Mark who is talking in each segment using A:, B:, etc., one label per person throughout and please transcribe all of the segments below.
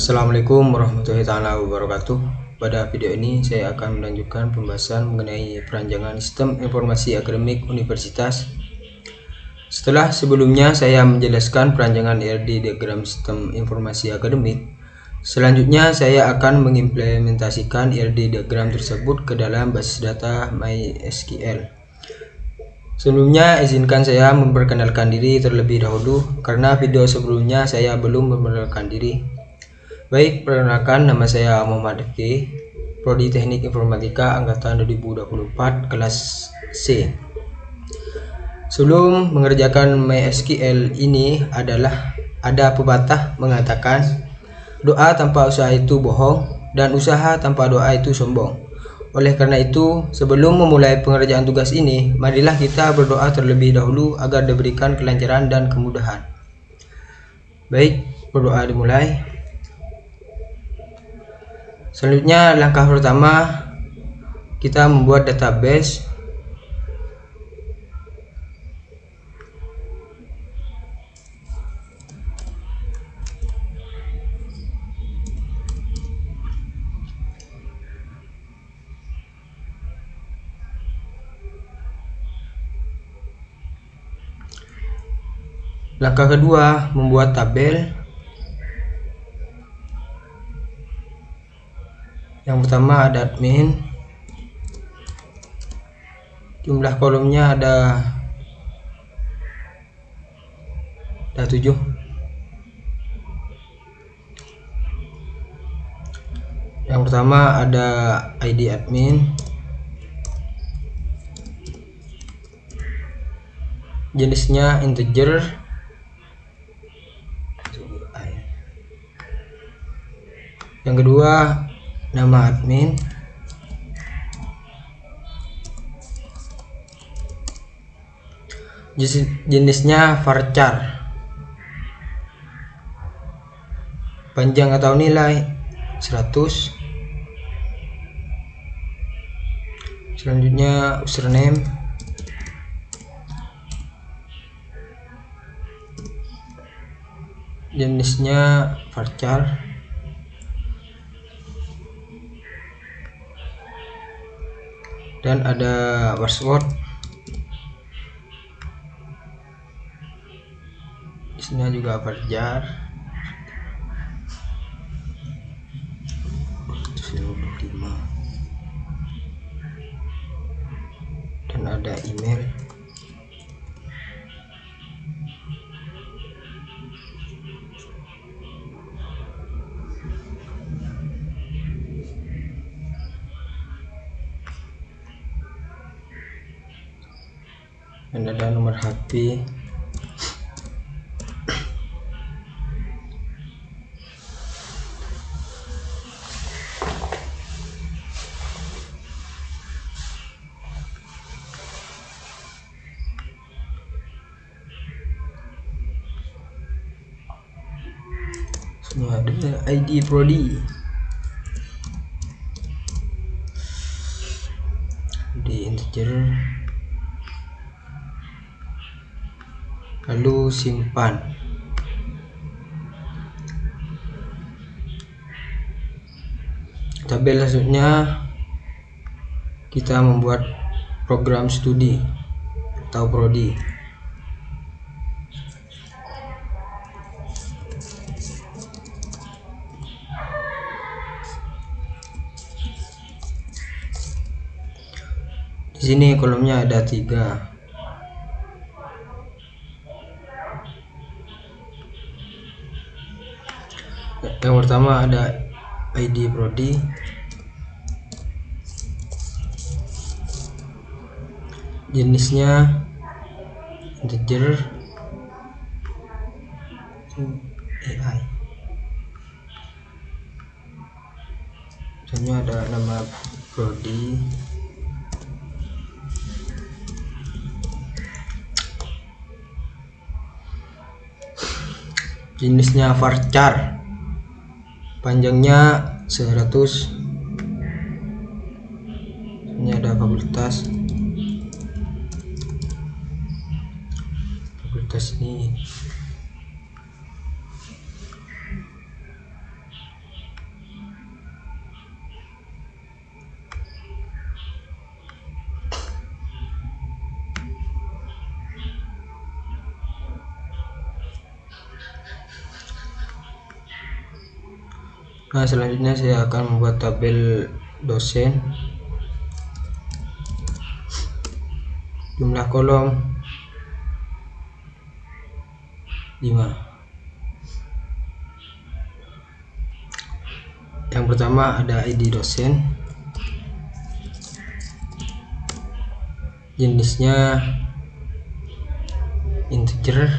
A: Assalamualaikum warahmatullahi wabarakatuh. Pada video ini saya akan melanjutkan pembahasan mengenai perancangan sistem informasi akademik universitas. Setelah sebelumnya saya menjelaskan perancangan IRD diagram sistem informasi akademik, selanjutnya saya akan mengimplementasikan IRD diagram tersebut ke dalam basis data MySQL. Sebelumnya izinkan saya memperkenalkan diri terlebih dahulu karena video sebelumnya saya belum memperkenalkan diri. Baik, perkenalkan, nama saya Muhammad Rifki, Prodi Teknik Informatika Angkatan 2024 kelas C. Sebelum mengerjakan MySQL ini ada pepatah mengatakan doa tanpa usaha itu bohong dan usaha tanpa doa itu sombong. Oleh karena itu, sebelum memulai pengerjaan tugas ini, marilah kita berdoa terlebih dahulu agar diberikan kelancaran dan kemudahan. Baik, berdoa dimulai. Selanjutnya, langkah pertama kita membuat database. Langkah kedua, membuat tabel. Yang pertama ada admin, jumlah kolomnya ada 7. Yang pertama ada ID admin, jenisnya integer, yang kedua nama admin, jenisnya varchar, panjang atau nilai 100. Selanjutnya username, jenisnya varchar, dan ada password, isinya juga varchar, dan ada email. Dan ada nomor HP. Ini ada ID Prodi, di integer, lalu simpan. Tabel selanjutnya kita membuat program studi atau prodi. Di sini kolomnya ada 3. Yang pertama ada ID prodi, jenisnya integer, AI. Misalnya ada nama prodi, jenisnya varchar, panjangnya 100. Ini ada fakultas ini Nah, selanjutnya saya akan membuat tabel dosen. Jumlah kolom 5. Yang pertama ada ID dosen, jenisnya integer,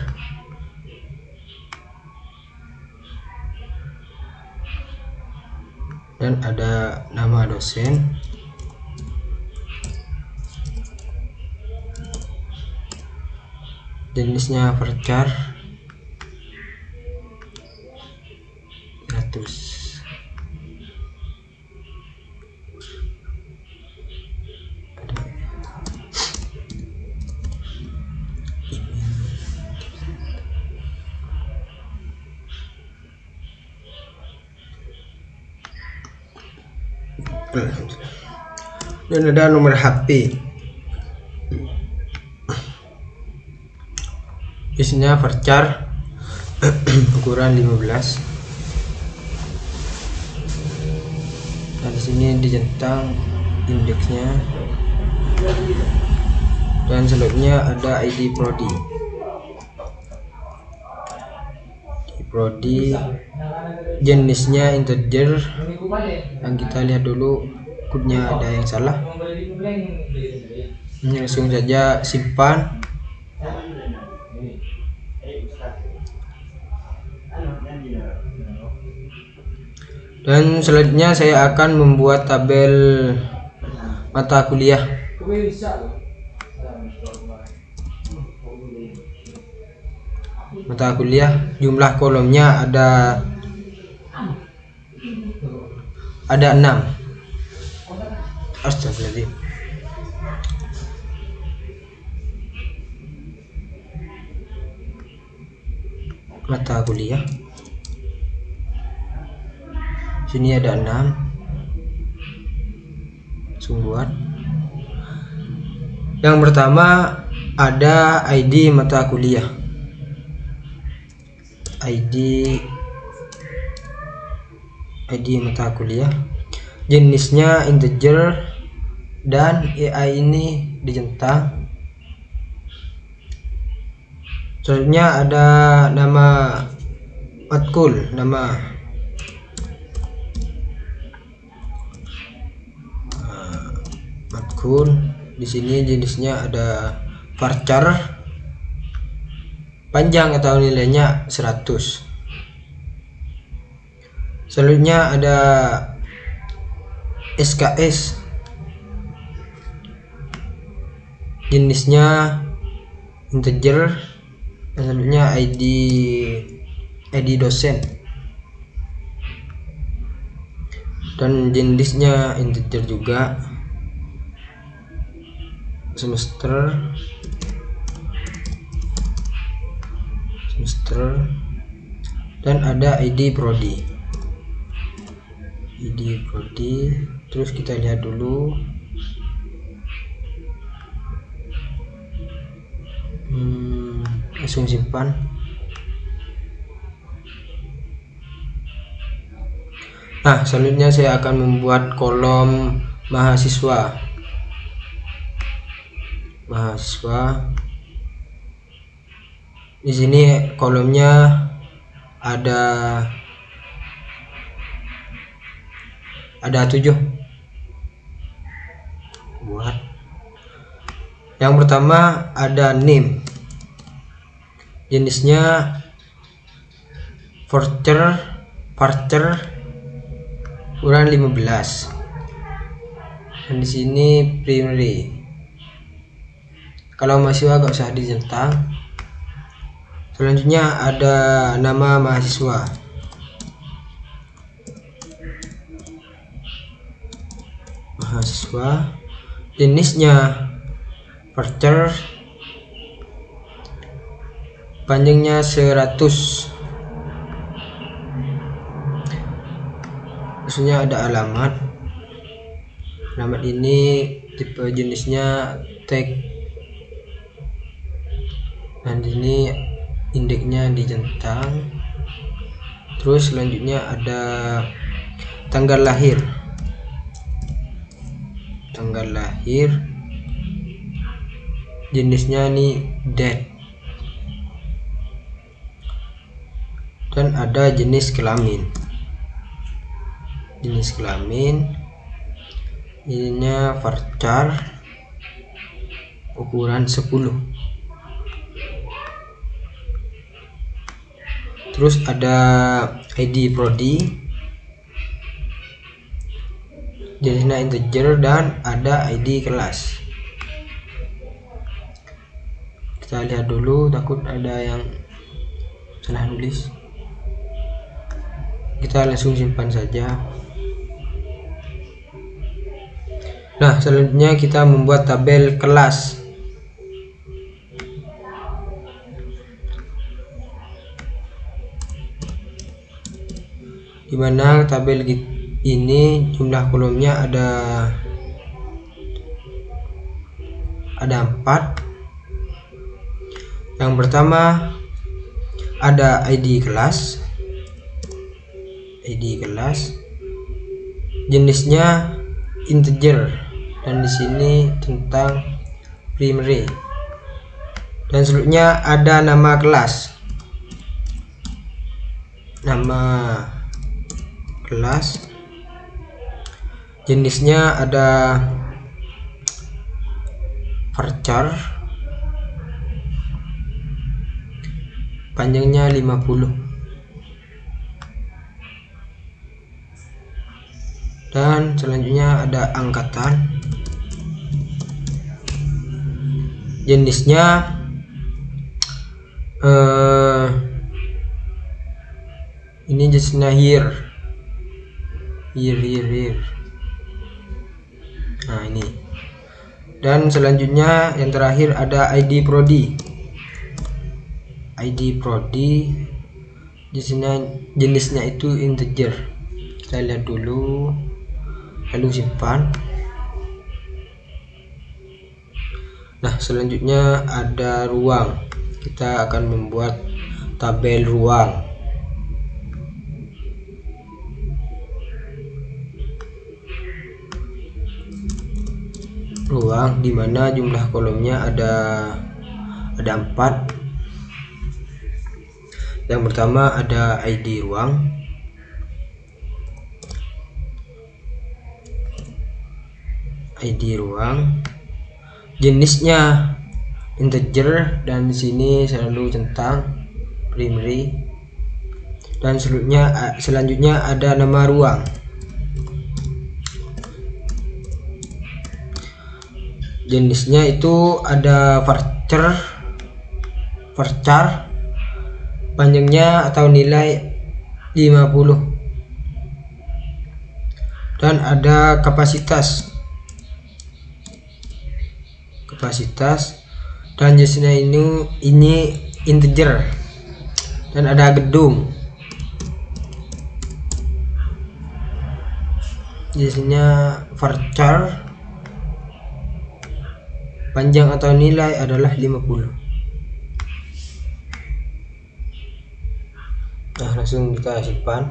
A: dan ada nama dosen, jenisnya varchar 100. Dan ada nomor HP, isinya varchar ukuran 15. Nah, di sini dijentang indeksnya, dan selanjutnya ada ID prodi. Jenisnya integer. Yang kita lihat dulu kodenya ada yang salah. Langsung saja simpan. Dan selanjutnya saya akan membuat tabel mata kuliah. Mata kuliah, jumlah kolomnya ada 6. Astagfirullahaladzim. Mata kuliah, sini ada 6. Buat yang pertama ada ID mata kuliah, ID mata kuliah, jenisnya integer, dan AI ini dijentang. Selanjutnya ada nama matkul, di sini jenisnya ada varchar, panjang atau nilainya 100. Selanjutnya ada SKS, jenisnya integer, dan selanjutnya ID dosen, dan jenisnya integer juga, semester, dan ada ID prodi. Terus kita lihat dulu. Langsung simpan. Nah, selanjutnya saya akan membuat kolom mahasiswa. Di sini kolomnya ada 7. Buat yang pertama ada name, jenisnya varchar ukuran 15, dan di sini primary. Kalau mahasiswa gak usah dijentang. Selanjutnya ada nama mahasiswa, jenisnya varchar, panjangnya 100. Maksudnya ada alamat ini tipe jenisnya tag, dan ini indeksnya dijentang. Terus selanjutnya ada tanggal lahir. Jenisnya nih date. Dan ada jenis kelamin. Ininya varchar ukuran 10. Terus ada ID prodi, jenisnya integer, dan ada ID kelas. Kita lihat dulu, takut ada yang salah nulis. Kita langsung simpan saja. Nah, selanjutnya kita membuat tabel kelas. Dimana tabel ini jumlah kolomnya ada 4. Yang pertama ada ID kelas, jenisnya integer, dan di sini tentang primary. Dan selanjutnya ada nama kelas, jenisnya ada varchar, panjangnya 50. Dan selanjutnya ada angkatan, jenisnya ini jenisnya year. Nah, ini. Dan selanjutnya yang terakhir ada ID prodi. Jenisnya itu integer. Kita lihat dulu, lalu simpan. Nah, selanjutnya ada ruang. Kita akan membuat tabel ruang. Dimana jumlah kolomnya ada 4. Yang pertama ada ID ruang, jenisnya integer, dan di sini selalu centang primary. Dan selanjutnya ada nama ruang. Jenisnya itu ada varchar, panjangnya atau nilai 50. Dan ada kapasitas, dan jenisnya ini integer. Dan ada gedung, jenisnya varchar, panjang atau nilai adalah 50. Nah, langsung kita simpan.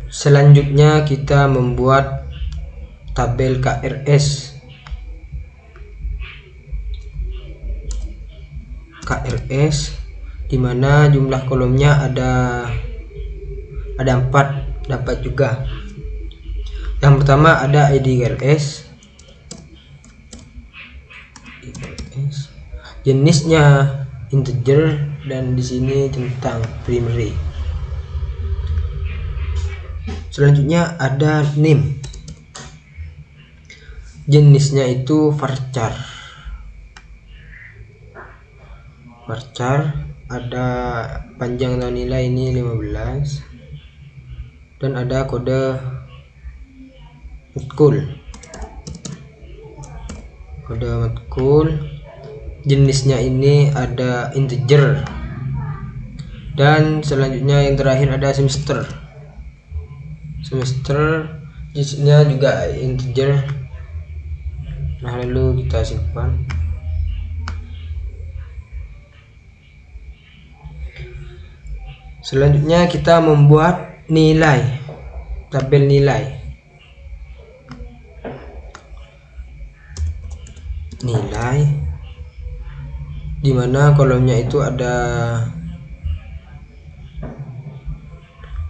A: Selanjutnya kita membuat tabel KRS. Dimana jumlah kolomnya ada 4, dapat juga. Yang pertama ada ID KRS, jenisnya integer, dan di sini tentang primary. Selanjutnya ada name, jenisnya itu varchar, ada panjang dan nilai ini 15. Dan ada kode matkul, jenisnya ini ada integer. Dan selanjutnya yang terakhir ada semester, jenisnya juga integer. Nah, lalu kita simpan. Selanjutnya kita membuat nilai, tabel nilai. Dimana kolomnya itu ada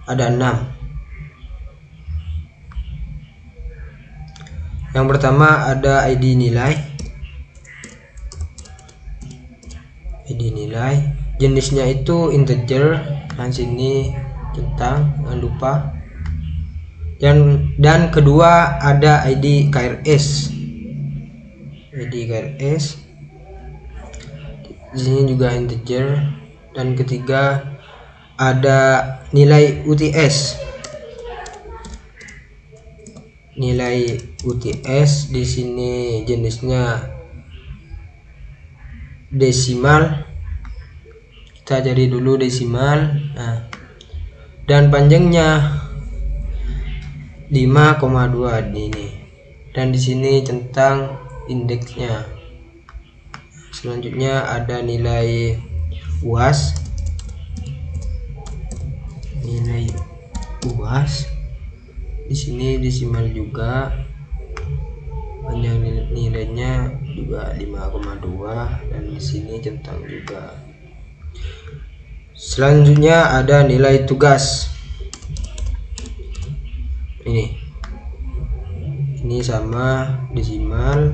A: 6. Yang pertama ada ID nilai. Jenisnya itu integer, dan sini centang, jangan lupa. Dan kedua ada ID KRS. Di sini juga integer. Dan ketiga ada nilai UTS. Di sini jenisnya desimal. Kita cari dulu desimal. Nah, dan panjangnya 5,2 ini. Dan di sini centang indeksnya. Selanjutnya ada nilai UAS. Di sini desimal juga, panjang nilainya juga 5,2, dan di sini centang juga. Selanjutnya ada nilai tugas. Ini sama desimal,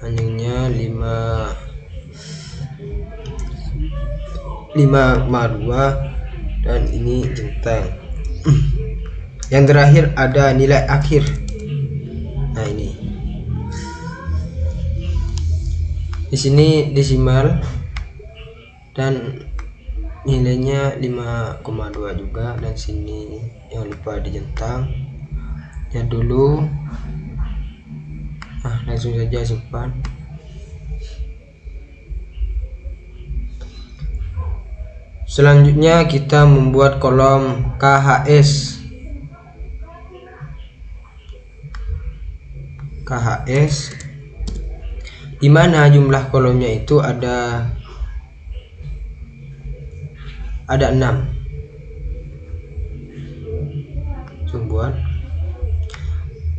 A: panjangnya 5,2, dan ini centang. Yang terakhir ada nilai akhir. Nah, ini di sini desimal dan nilainya 5,2 juga, dan sini jangan lupa dicentang. Lihat dulu. Langsung saja simpan. Selanjutnya kita membuat kolom KHS. Di mana jumlah kolomnya itu ada 6. Buat.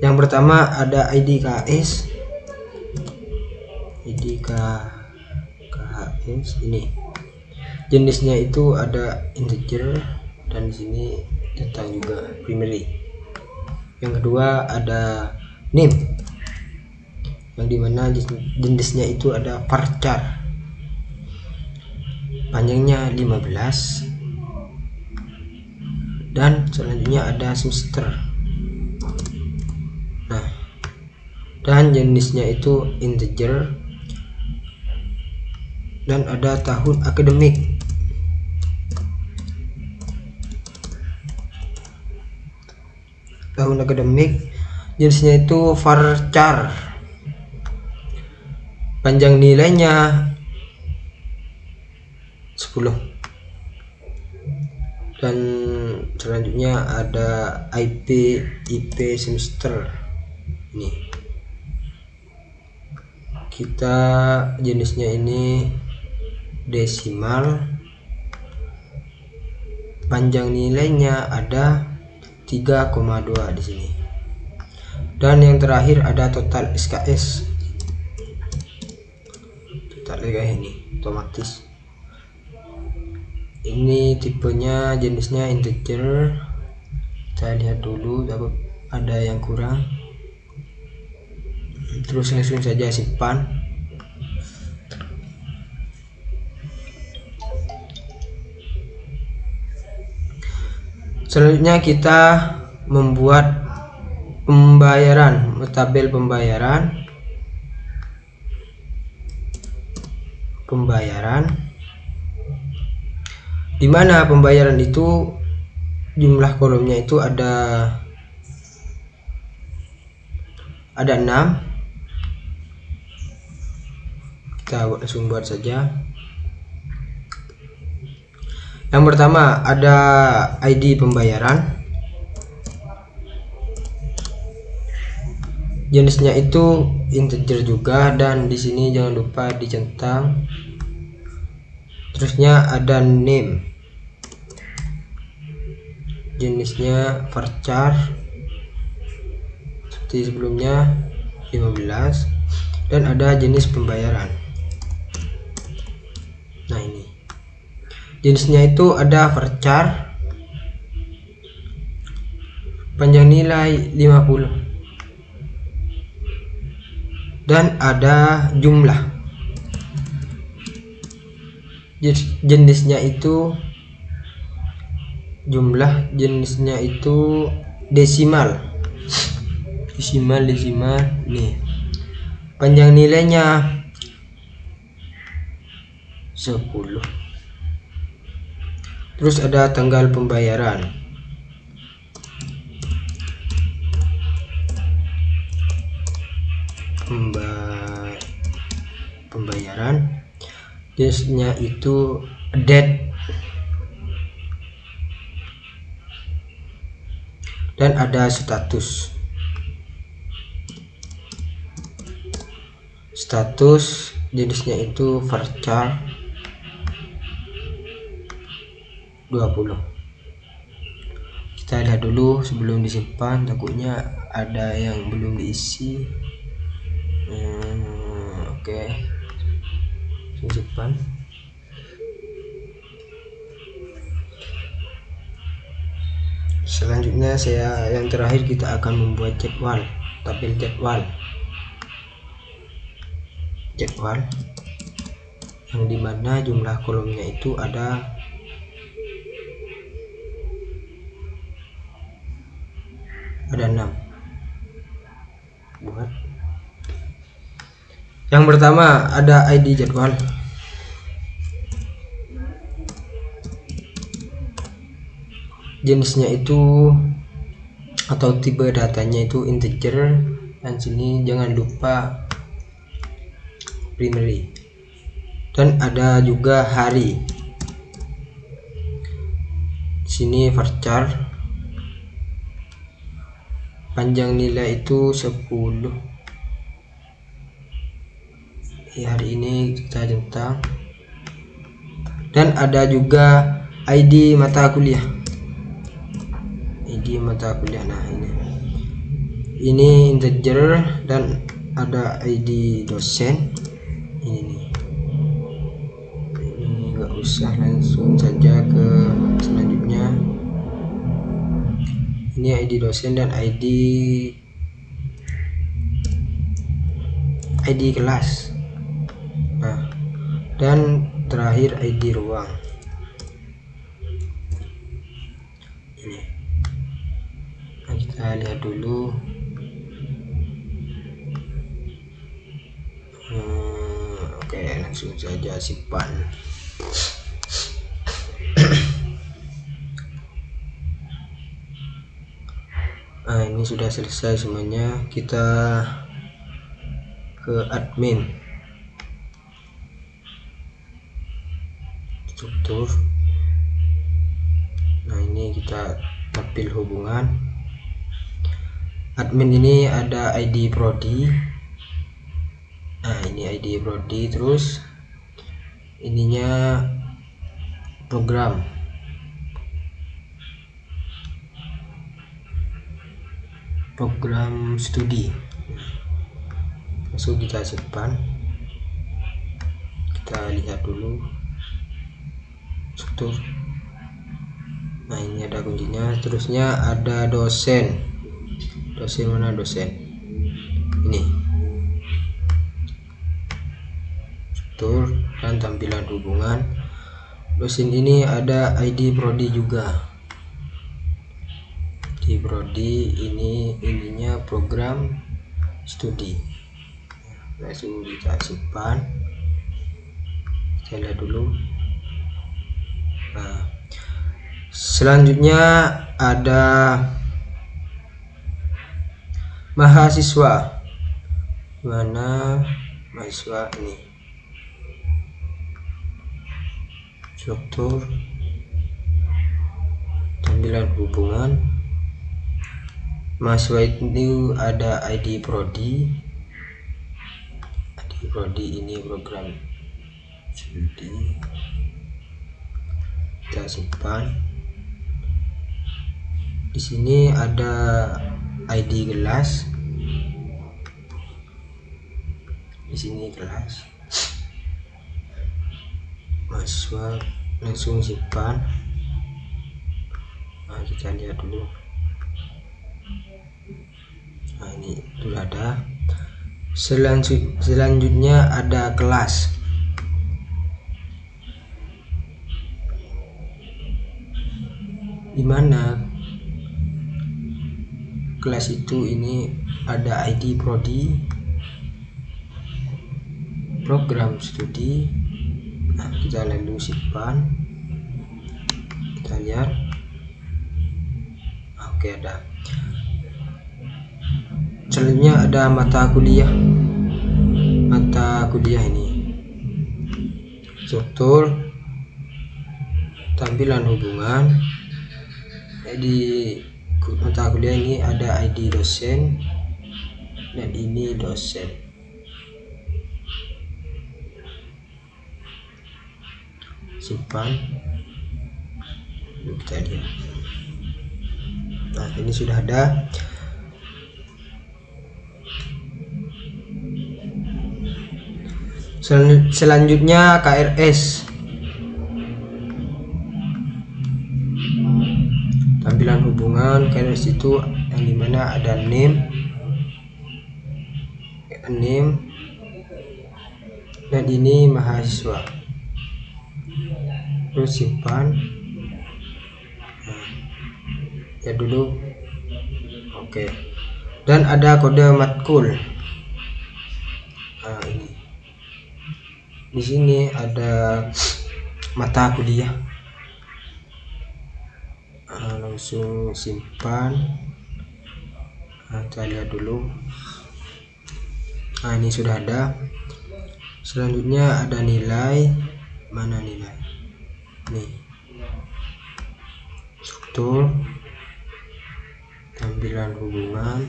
A: Yang pertama ada ID KHS. Ini jenisnya itu ada integer, dan di sini centang juga primary. Yang kedua ada name, yang dimana jenisnya itu ada varchar, panjangnya 15. Dan selanjutnya ada semester. Nah, dan jenisnya itu integer, dan ada tahun akademik. Jenisnya itu varchar, panjang nilainya 10. Dan selanjutnya ada IP semester. Ini kita jenisnya ini desimal, panjang nilainya ada 3,2 di sini. Dan yang terakhir ada total SKS. Ini otomatis. Ini tipenya, jenisnya integer. Kita lihat dulu ada yang kurang. Terus langsung saja simpan. Selanjutnya kita membuat tabel pembayaran. Di mana pembayaran itu jumlah kolomnya itu ada 6. Kita langsung buat saja. Yang pertama ada ID pembayaran. Jenisnya itu integer juga, dan di sini jangan lupa dicentang. Terusnya ada name. jenisnya varchar seperti sebelumnya 15, dan ada jenis pembayaran. Nah, ini jenisnya itu ada varchar, panjang nilai 50, dan ada jumlah. Jenisnya itu desimal nih. Panjang nilainya 10. Terus ada tanggal pembayaran. Pembayaran jenisnya itu date, dan ada status jenisnya itu varchar 20. Kita lihat dulu sebelum disimpan, takutnya ada yang belum diisi. Oke, simpan. Selanjutnya yang terakhir kita akan membuat tabel jadwal yang dimana jumlah kolomnya itu ada 6. Buat yang pertama ada ID jadwal. Jenisnya itu atau tipe datanya itu integer, dan sini jangan lupa primary, dan ada juga hari. Sini varchar, panjang nilai itu 10. Hari ini kita centang, dan ada juga ID mata kuliah. Nah, ini integer, dan ada ID dosen. Ini nggak usah, langsung saja ke selanjutnya. Ini ID dosen dan ID kelas. Nah, dan terakhir ID ruang. Ini. Nah, kita lihat dulu. Oke, langsung saja simpan. Nah, ini sudah selesai semuanya. Kita ke admin, struktur. Nah, ini kita tampil hubungan. Admin ini ada ID prodi. Nah, ini ID prodi, terus ininya program studi. Langsung kita simpan. Kita lihat dulu struktur. Nah, ini ada kuncinya. Terusnya ada dosen. Mana dosen? Ini struktur dan tampilan hubungan. Dosen ini ada ID prodi juga. Di prodi ininya program studi. Langsung kita simpan. Kita lihat dulu. Nah, selanjutnya ada mahasiswa. Mana mahasiswa ini? Struktur, tampilan hubungan. Mahasiswa itu ada ID prodi. Ini program studi. Kita simpan. Di sini ada ID kelas, di sini kelas mahasiswa, langsung simpan. Nah, kita lihat dulu. Nah, ini sudah ada. Selanjutnya ada kelas. Di mana kelas itu ini ada ID prodi, program studi. Nah, kita lalu simpan. Kita lihat. Oke, ada. Selanjutnya ada mata kuliah. Mata kuliah ini struktur, tampilan hubungan. Di mata kuliah ini ada ID dosen dan ini dosen. Simpan. Kita lihat. Nah, ini sudah ada. Selanjutnya KRS. Tampilan hubungan KRS itu yang dimana ada name dan ini mahasiswa. Terus simpan. Nah, ya dulu. Oke. Dan ada kode matkul. Nah, ini. Di sini ada mata kuliah. Nah, langsung simpan. Nah, kita lihat dulu. Nah, ini sudah ada. Selanjutnya ada nilai. Mana nilai? Nih. Struktur, tampilan hubungan.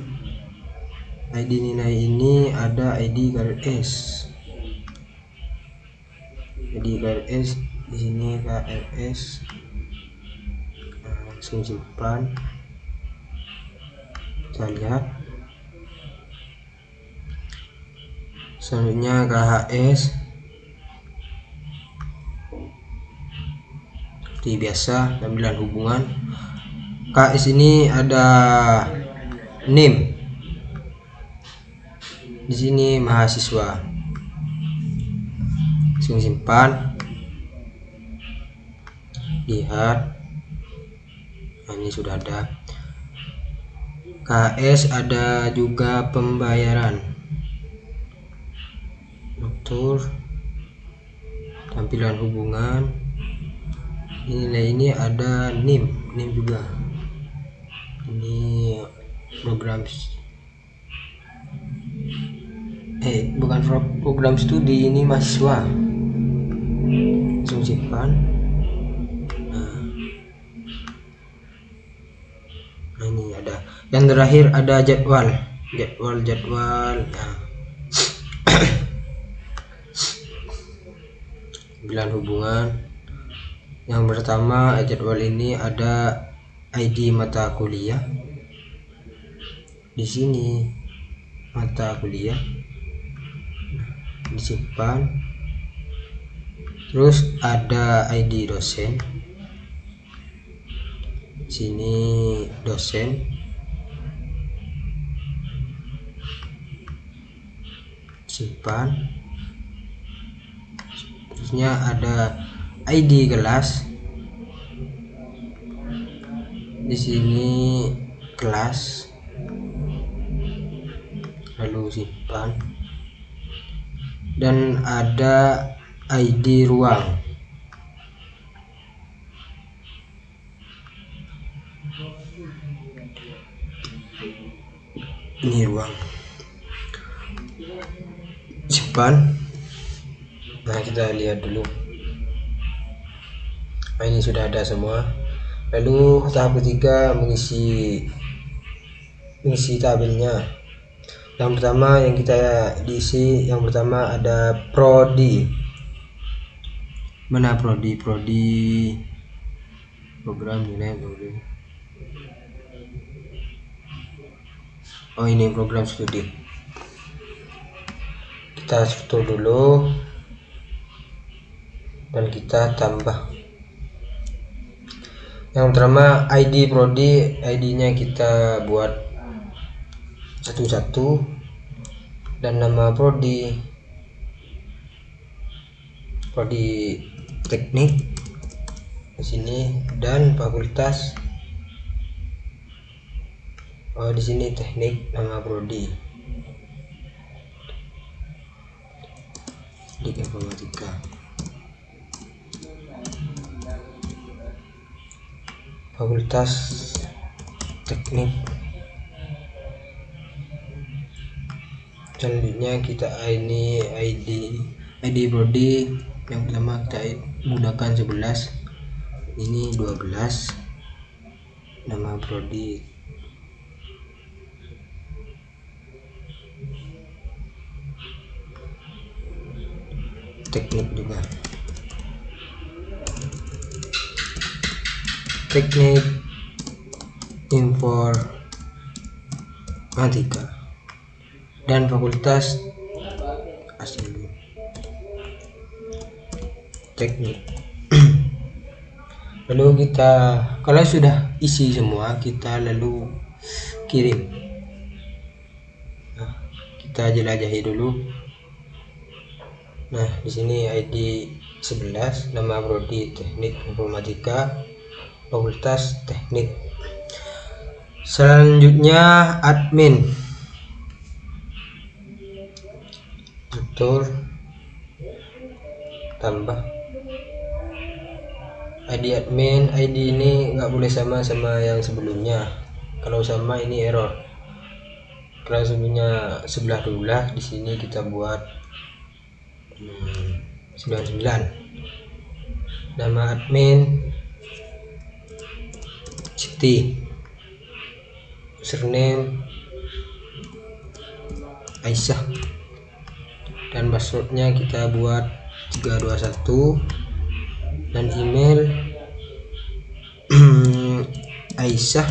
A: ID nilai ini ada ID KRS. Jadi KRS di sini KRS. Nah, langsung simpan. Kita lihat. Selanjutnya KHS. Seperti biasa, tampilan hubungan. KS ini ada name. Di sini mahasiswa. Langsung simpan. Lihat. Nah, ini sudah ada. KS ada juga pembayaran. Struktur, tampilan hubungan. Nilai ini ada NIM juga. Ini program bukan program studi, ini mahasiswa. Langsung simpan. Nah, ini ada. Yang terakhir ada jadwal. Nah. Tampilan hubungan. Yang pertama, jadwal ini ada ID mata kuliah. Di sini mata kuliah. Disimpan. Terus ada ID dosen. Sini dosen. Simpan. Terusnya ada ID kelas. Di sini kelas. Lalu simpan. Dan ada ID ruang. Ini ruang. Simpan. Nah, kita lihat dulu. Nah, ini sudah ada semua. Lalu tahap ketiga mengisi tabelnya. Yang pertama yang kita diisi, yang pertama ada prodi. Mana prodi? Program nilai prodi. Oh, ini program studi. Kita struktur dulu dan kita tambah. Yang pertama ID prodi, ID-nya kita buat satu-satu, dan nama prodi teknik di sini, dan fakultas di sini teknik, nama prodi di informatika. Fakultas teknik. Selanjutnya kita ini ID prodi yang pertama kita menggunakan 11, ini 12, nama prodi teknik juga, teknik informatika, dan fakultas asli teknik. Lalu kita, kalau sudah isi semua, kita lalu kirim. Nah, kita jelajahi dulu. Nah, di sini ID 11, nama prodi teknik informatika, fakultas teknik. Selanjutnya admin, struktur, tambah ID admin. ID ini nggak boleh sama yang sebelumnya. Kalau sama ini error. Kalau sebelumnya 11-12, di sini kita buat 99. Nama admin Siti, username Aisyah, dan passwordnya kita buat 321, dan email Aisyah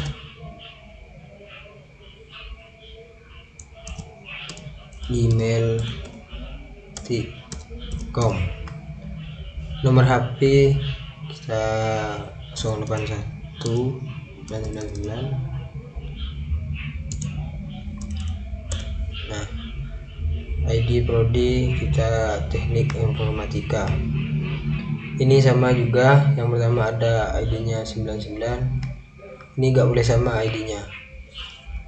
A: email.com. Nomor HP kita 081 999. Nah, ID prodi kita teknik informatika. Ini sama juga, yang pertama ada ID-nya 99. Ini nggak boleh sama ID-nya.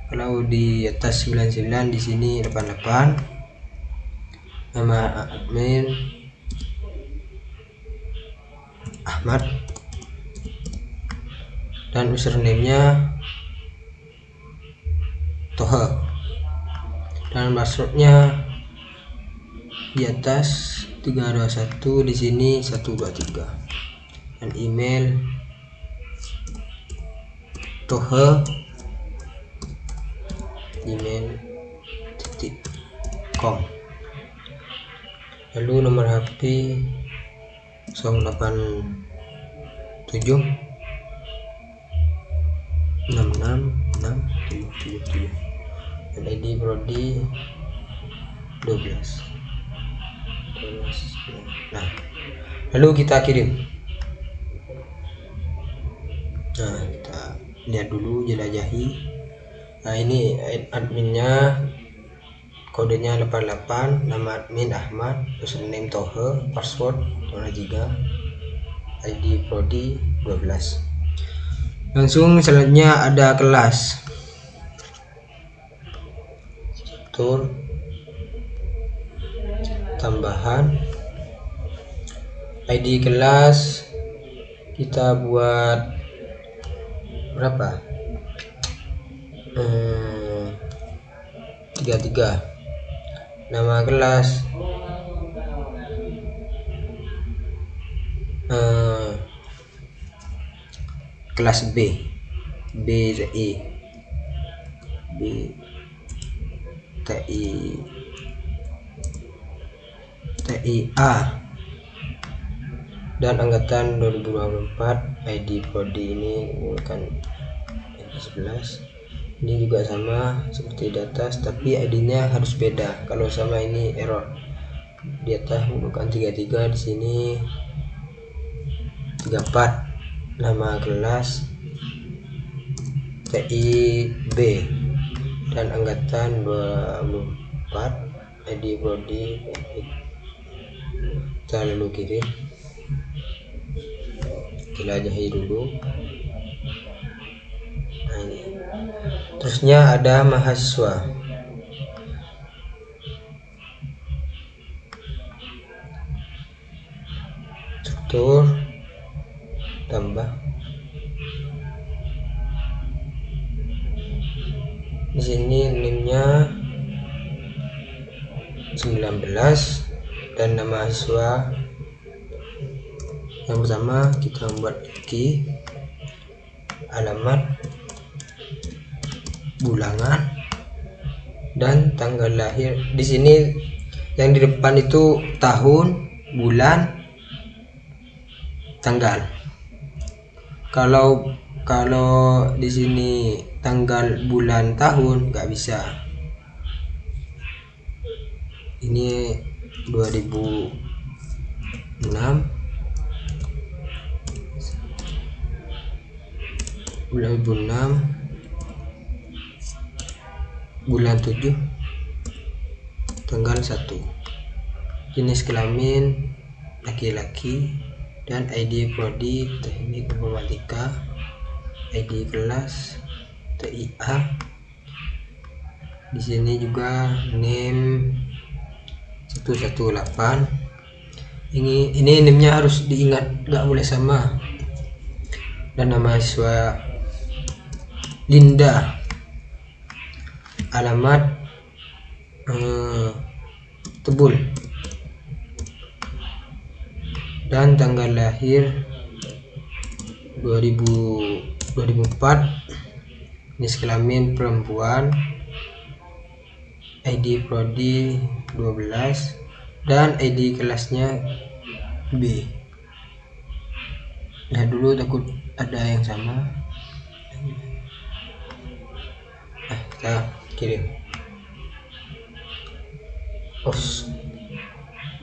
A: Kalau di atas 99, di sini 88. Nama admin Ahmad, dan username-nya Toha, dan passwordnya di atas 321, di sini 123, dan email Toha email.com. Lalu nomor HP 087 66677, dan ID prodi 12. Nah, lalu kita kirim. Nah, kita lihat dulu, jelajahi. Nah, ini adminnya, kodenya 88, nama admin Ahmad, username Tohe, password 2 ID prodi 12. Langsung selanjutnya ada kelas, struktur, tambahan, ID kelas kita buat berapa? 33. Nama kelas kelas B TIA, dan angkatan 2024. ID prodi ini bukan ID 11, Ini juga sama seperti di atas, tapi ID-nya harus beda. Kalau sama ini error. Di atas menggunakan 33, di sini 34. Nama kelas TIB dan angkatan 24. ID prodi kita lalu kirim, jelajahi dulu. Nah, ini terusnya ada mahasiswa. Struktur tambah, di sini NIM-nya 19 dan nama mahasiswa. Yang pertama kita membuat key, alamat, bulangan, dan tanggal lahir. Di sini yang di depan itu tahun, bulan, tanggal. Kalau di sini tanggal, bulan, tahun nggak bisa. Ini 2006, bulan 7, tanggal 1. Jenis kelamin laki-laki dan ID prodi teknik informatika, ID kelas TIA. Di sini juga NIM 118. Ini NIM-nya harus diingat, nggak boleh sama. Dan nama mahasiswa Linda, alamat Tebul, dan tanggal lahir 2004. Jenis kelamin perempuan, ID prodi 12 dan ID kelasnya B. Lihat dulu, takut ada yang sama. Kita kirim.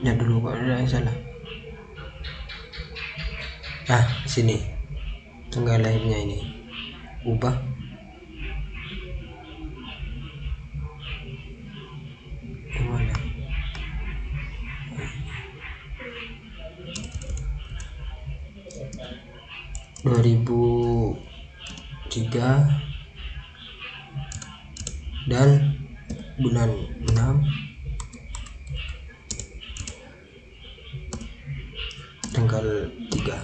A: Lihat dulu kalau ada yang salah. Sini tanggal lahirnya ini ubah. Mana? 2003 dan bulan 6, tanggal 3.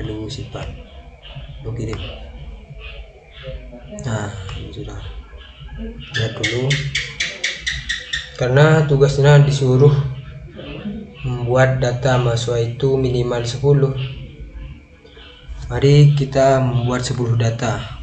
A: Lalu sifat kirim. Ini sudah. Lihat dulu, karena tugasnya disuruh membuat data mahasiswa itu minimal 10. Mari kita membuat 10 data.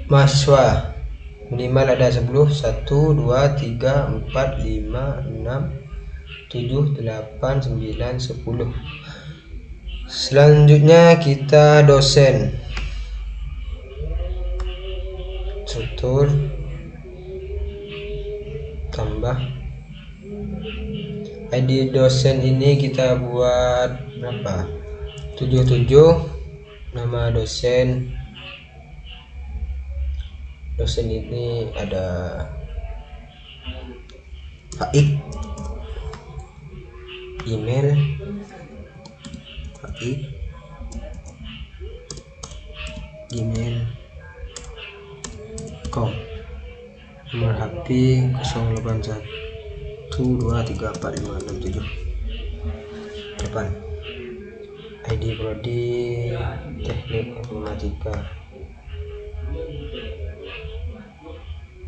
A: mahasiswa minimal ada 10. 1, 2, 3, 4, 5, 6, 7, 8, 9, 10. Selanjutnya kita dosen. Struktur tambah ID dosen ini kita buat berapa? 77. Nama dosen ini ada Faik. Email Faik, gmail.com. Nomor HP 081 2345678. ID prodi teknik informatika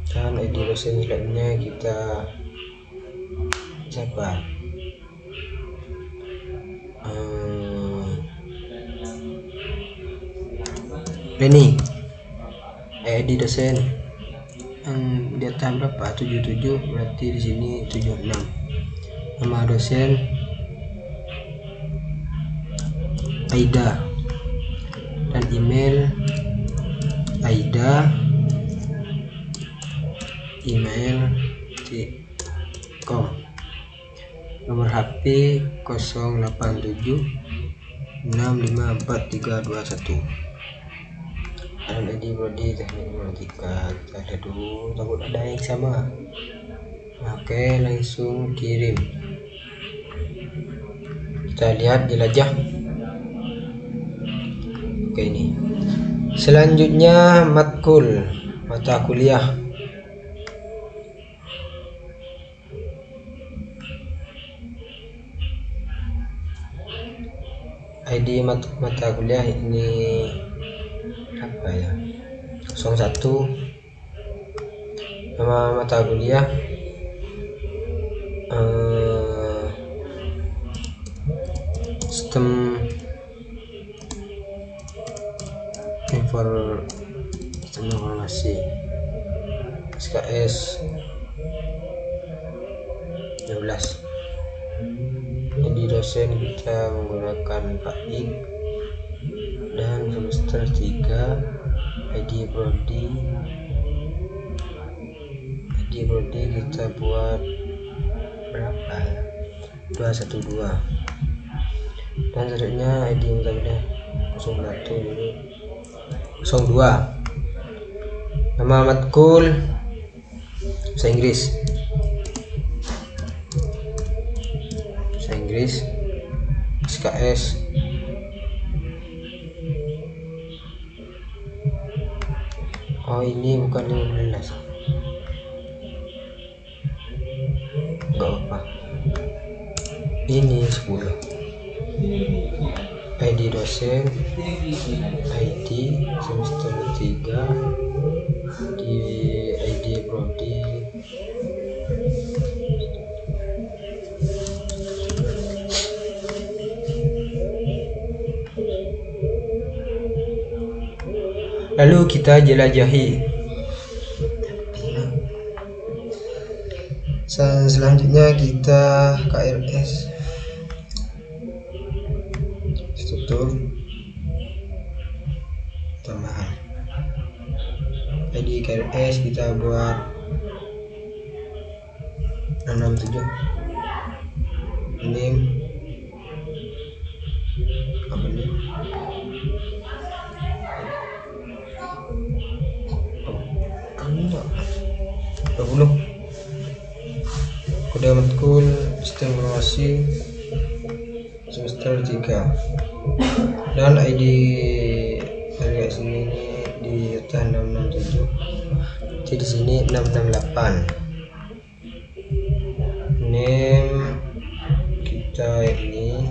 A: dan ID dosen selanjutnya kita siapa? Reni. ID dosen di atas berapa? 77, berarti di sini 76. Nama dosen Aida dan email aida@email.com. Nomor HP 087 654 321. Dan ID prodi teknik informatika kita lihat dulu, takut ada yang sama. Oke, langsung kirim. Kita lihat jelajah. Oke, ini selanjutnya matkul, mata kuliah. ID mata kuliah ini apa ya? 01. Nama mata kuliah sistem informasi SKS 12. Jadi dosen kita menggunakan Faik dan semester 3. ID prodi kita buat berapa ya? 212. Dan selanjutnya ID mutawallah 01 dulu 02. Nama matkul bahasa Inggris SKS. Oh, ini bukan 15. Enggak apa, ini 10. ID dosen, ID semester 3, di ID prodi lalu kita jelajahi. Selanjutnya kita KRS, struktur tambahan. ID KRS kita buat 67. Name apa nih? Enggak. 20. Kode matkul sistem informasi semester 3. Dan ID dari sini di atas 667. Jadi di sini 668. Name kita ini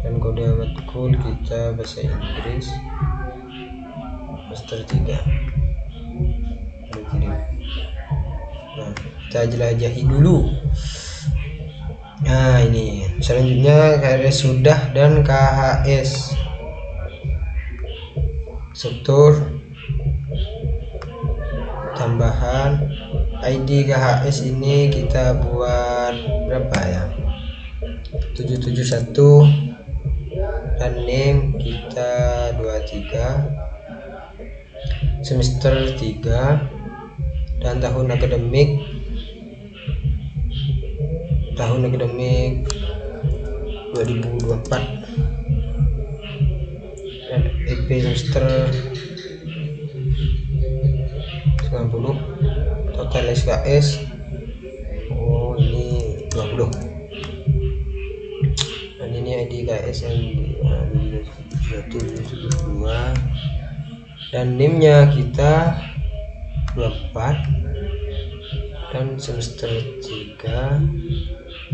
A: dan kode matkul kita bahasa Inggris semester 3. Nah, kita jelajahi dulu. Nah, ini selanjutnya KRS sudah dan KHS. Struktur tambahan ID KHS ini kita buat berapa ya, 771, dan name kita 23, semester 3, dan tahun akademik 2024, dan EP semester 90, total SKS ini 20, dan ini ID KS yang 172, dan NIM nya kita 24, dan semester 3,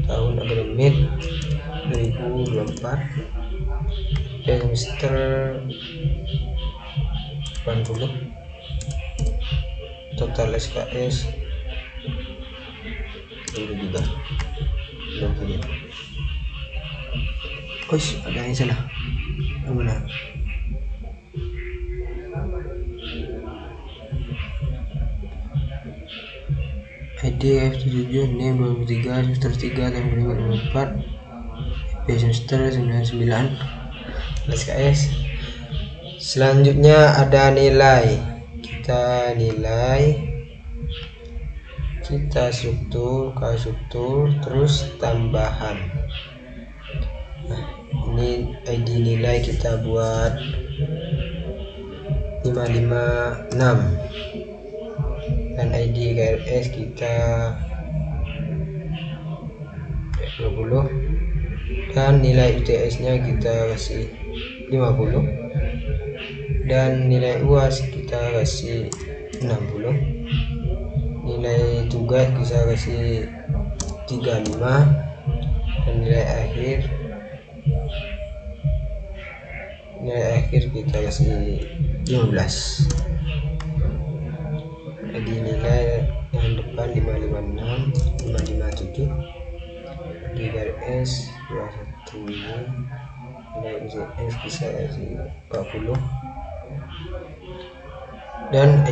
A: tahun akademik 2024, dan semester 80, total SKS 22. Ada yang salah. Mana? ID F77, name 23, semester 3, tahun 2024, EP semester 99, SKS. Selanjutnya ada nilai. Kita nilai, kita struktur, terus tambahan. Nah, ini ID nilai kita buat 556, dan ID KRS kita 20, dan nilai UTS nya kita kasih 50, dan nilai UAS kita kasih 60, nilai tugas kita kasih 35, dan nilai akhir kita kasih 15. Jadi nilai yang depan 556, 557, di garis 21, nilai UCS bisa kasih 40, dan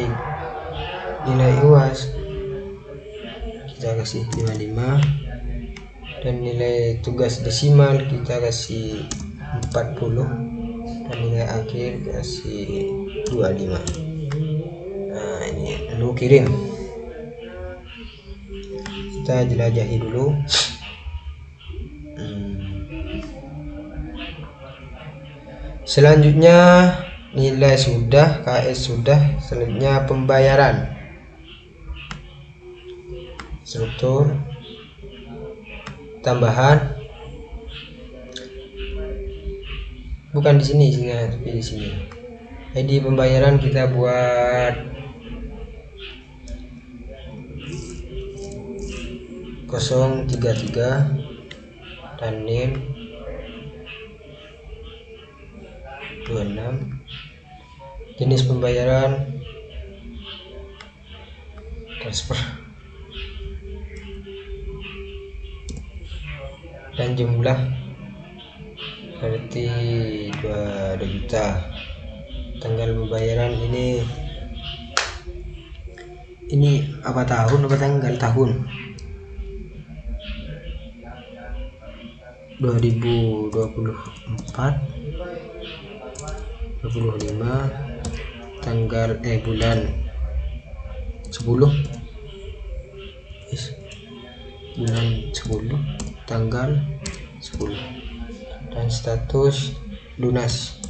A: nilai UAS kita kasih 55, dan nilai tugas desimal kita kasih 40, dan nilai akhir kasih 25. Nah, ini lalu kirim. Kita jelajahi dulu. Selanjutnya nilai sudah, KS sudah. Selanjutnya pembayaran, struktur, tambahan. Bukan di sini, tapi di sini. ID pembayaran kita buat 033, dan name 26, jenis pembayaran transfer, dan jumlah berarti 2 juta. Tanggal pembayaran ini apa tahun, apa tanggal tahun 2024, 25, tanggal bulan 10, bulan 10, tanggal 10, dan status lunas.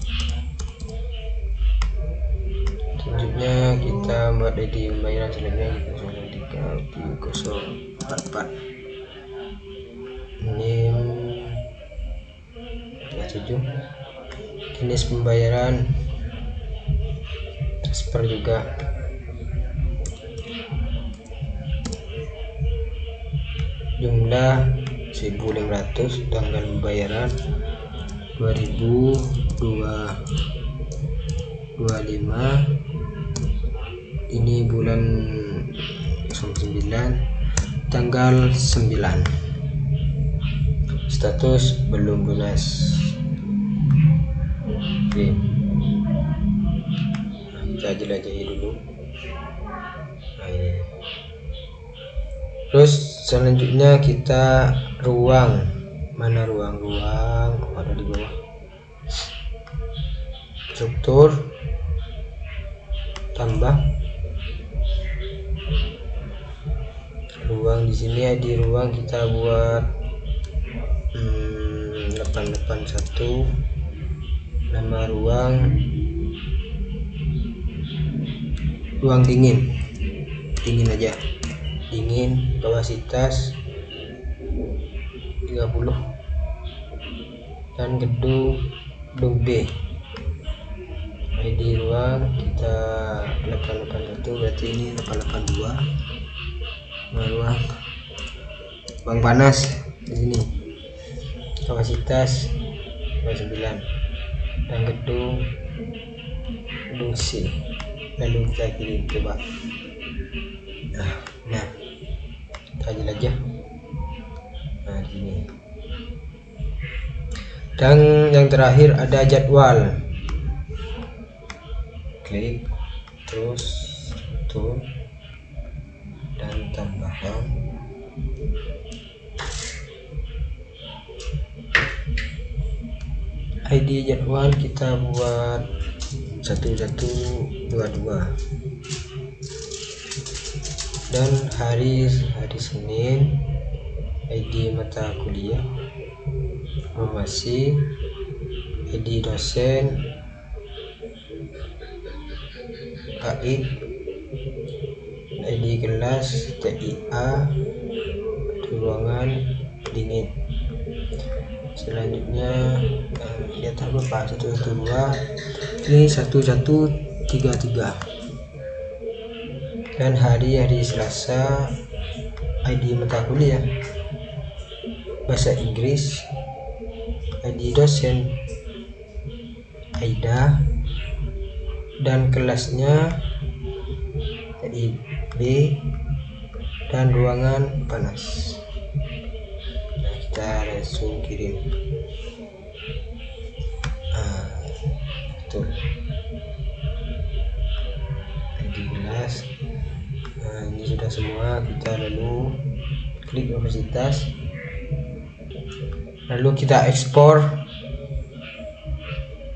A: Selanjutnya kita buat ID pembayaran selanjutnya 044, NIM 7, jenis pembayaran transfer juga, jumlah 1.500, tanggal pembayaran 2025, ini bulan 9, tanggal 9, status belum lunas. Oke, kita jelajahi dulu. Nah, ini. Terus selanjutnya kita ruang. Mana ruang? Ada di bawah. Struktur, tambah ruang. Di sini ya, di ruang kita buat 881. Nama ruang dingin aja, dingin. Kapasitas 30 dan gedung B. ID ruang kita 881, berarti ini 882. Nah, ruang panas di sini, kapasitas 29 dan gedung C. Lalu kita kirim coba. Nah kita jelajah. Nah, ini. Dan yang terakhir ada jadwal. Klik terus tuh dan tambahkan ID jadwal. Kita buat 1122 dan hari Senin. ID mata kuliah, informasi, ID dosen, AID, ID kelas, TIA, ruangan dingin. Selanjutnya di atas berapa? 112, ini 1133. Dan hari Selasa, ID mata kuliah bahasa Inggris, ID dosen Aida, dan kelasnya B, dan ruangan panas. Nah, kita langsung kirim. Betul, ID kelas. Nah, ini sudah semua. Kita lalu klik universitas, lalu kita ekspor.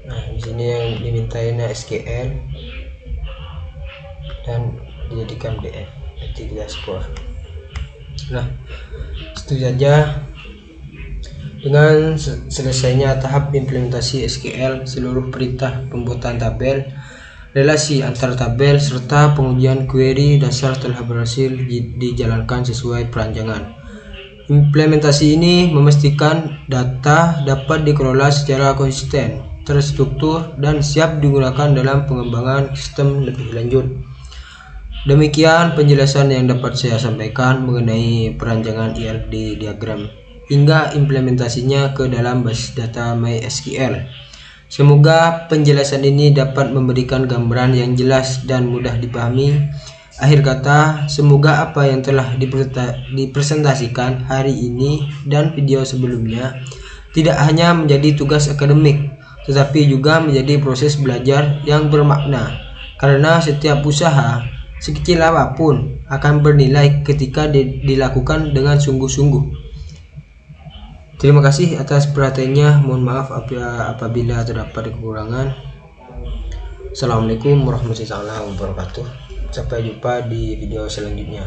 A: Nah, di sini yang dimintainya SQL dan dijadikan PDF. Nanti kita ekspor. Nah, itu saja. Dengan selesainya tahap implementasi SQL, seluruh perintah pembuatan tabel, relasi antar tabel, serta pengujian query dasar telah berhasil dijalankan sesuai perancangan. Implementasi ini memastikan data dapat dikelola secara konsisten, terstruktur, dan siap digunakan dalam pengembangan sistem lebih lanjut. Demikian penjelasan yang dapat saya sampaikan mengenai perancangan ELD diagram hingga implementasinya ke dalam basis data MySQL. Semoga penjelasan ini dapat memberikan gambaran yang jelas dan mudah dipahami. Akhir kata, semoga apa yang telah dipresentasikan hari ini dan video sebelumnya tidak hanya menjadi tugas akademik, tetapi juga menjadi proses belajar yang bermakna, karena setiap usaha, sekecil apapun, akan bernilai ketika dilakukan dengan sungguh-sungguh. Terima kasih atas perhatiannya. Mohon maaf apabila terdapat kekurangan. Assalamualaikum warahmatullahi wabarakatuh. Sampai jumpa di video selanjutnya.